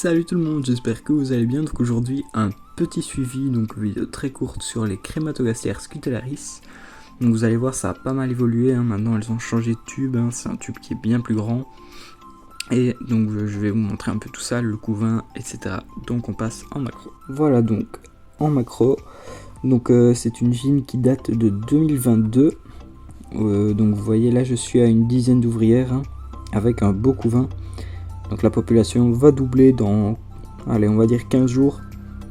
Salut tout le monde, j'espère que vous allez bien. Donc aujourd'hui un petit suivi, donc vidéo très courte sur les Crématogaster scutellaris. Donc vous allez voir, ça a pas mal évolué, maintenant elles ont changé de tube, c'est un tube qui est bien plus grand. Et donc je vais vous montrer un peu tout ça, le couvain, etc. Donc on passe en macro. Voilà, donc en macro, donc c'est une gym qui date de 2022. Donc vous voyez là, je suis à une dizaine d'ouvrières avec un beau couvain. Donc la population va doubler dans, allez, on va dire 15 jours.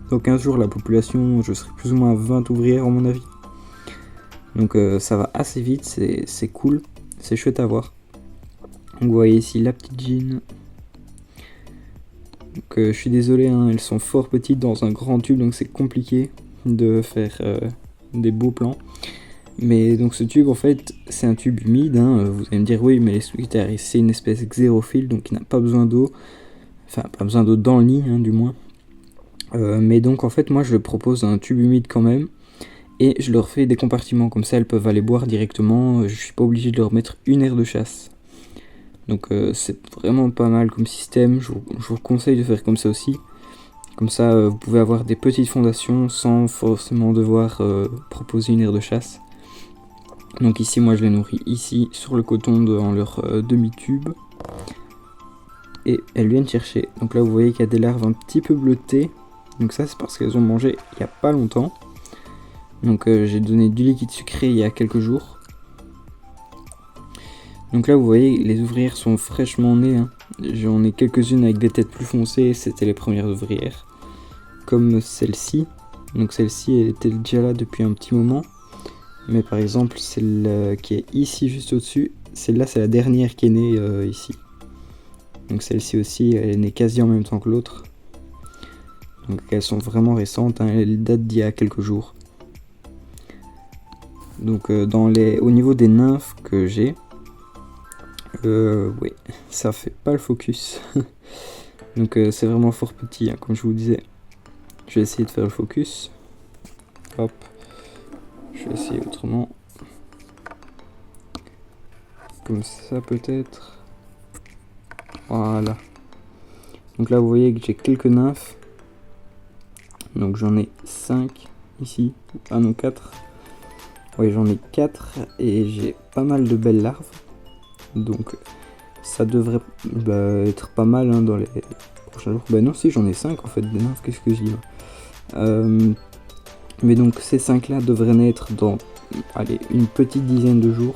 Dans 15 jours, la population, je serai plus ou moins à 20 ouvrières à mon avis. Donc ça va assez vite, c'est cool, c'est chouette à voir. Donc vous voyez ici la petite jean. Donc je suis désolé, elles sont fort petites dans un grand tube, donc c'est compliqué de faire des beaux plans. Mais donc ce tube en fait c'est un tube humide, vous allez me dire oui mais les scutellaris c'est une espèce xérophile donc il n'a pas besoin d'eau, enfin pas besoin d'eau dans le nid du moins. Mais donc en fait moi je propose un tube humide quand même et je leur fais des compartiments comme ça elles peuvent aller boire directement, je suis pas obligé de leur mettre une aire de chasse. Donc c'est vraiment pas mal comme système, je vous conseille de faire comme ça aussi. Comme ça vous pouvez avoir des petites fondations sans forcément devoir proposer une aire de chasse. Donc ici moi je les nourris ici sur le coton dans leur demi-tube. Et elles viennent chercher. Donc là vous voyez qu'il y a des larves un petit peu bleutées. Donc ça c'est parce qu'elles ont mangé il n'y a pas longtemps. Donc j'ai donné du liquide sucré il y a quelques jours. Donc là vous voyez les ouvrières sont fraîchement nées. J'en ai quelques-unes avec des têtes plus foncées, c'était les premières ouvrières. Comme celle-ci. Donc celle-ci elle était déjà là depuis un petit moment. Mais par exemple celle qui est ici juste au-dessus, celle-là c'est la dernière qui est née ici. Donc celle-ci aussi elle est née quasi en même temps que l'autre. Donc elles sont vraiment récentes, elles datent d'il y a quelques jours. Donc au niveau des nymphes que j'ai, oui ça fait pas le focus. Donc c'est vraiment fort petit comme je vous disais. Je vais essayer de faire le focus. Hop. Je vais essayer autrement. Comme ça peut-être. Voilà. Donc là vous voyez que j'ai quelques nymphes. Donc j'en ai 5 ici. Ah non 4. Oui j'en ai 4 et j'ai pas mal de belles larves. Donc ça devrait être pas mal dans les prochains jours. Bah non si j'en ai 5 en fait des nymphes, qu'est-ce que je dis mais donc ces 5 là devraient naître dans une petite dizaine de jours.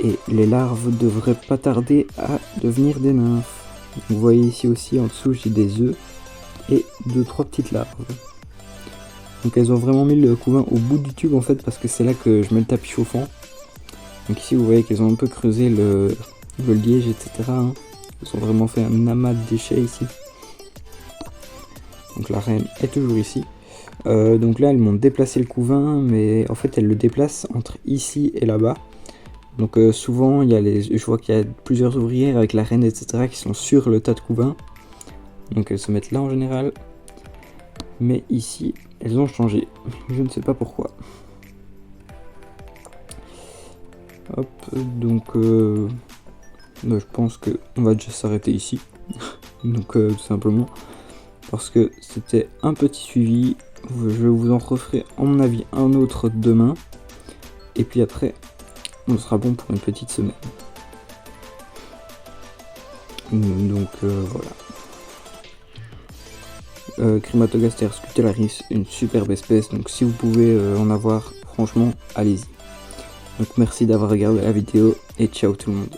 Et les larves devraient pas tarder à devenir des nymphes. Vous voyez ici aussi en dessous j'ai des œufs et 2-3 petites larves. Donc elles ont vraiment mis le couvain au bout du tube en fait parce que c'est là que je mets le tapis chauffant. Donc ici vous voyez qu'elles ont un peu creusé le liège etc. Elles ont vraiment fait un amas de déchets ici. Donc la reine est toujours ici. Donc là elles m'ont déplacé le couvain mais en fait elles le déplacent entre ici et là-bas. Donc souvent je vois qu'il y a plusieurs ouvrières avec la reine etc qui sont sur le tas de couvain. Donc elles se mettent là en général. Mais ici elles ont changé. Je ne sais pas pourquoi. Hop, donc je pense que on va déjà s'arrêter ici. Donc tout simplement. Parce que c'était un petit suivi. Je vous en referai à mon avis un autre demain. Et puis après, on sera bon pour une petite semaine. Donc voilà. Crématogaster scutellaris, une superbe espèce. Donc si vous pouvez en avoir, franchement, allez-y. Donc merci d'avoir regardé la vidéo et ciao tout le monde.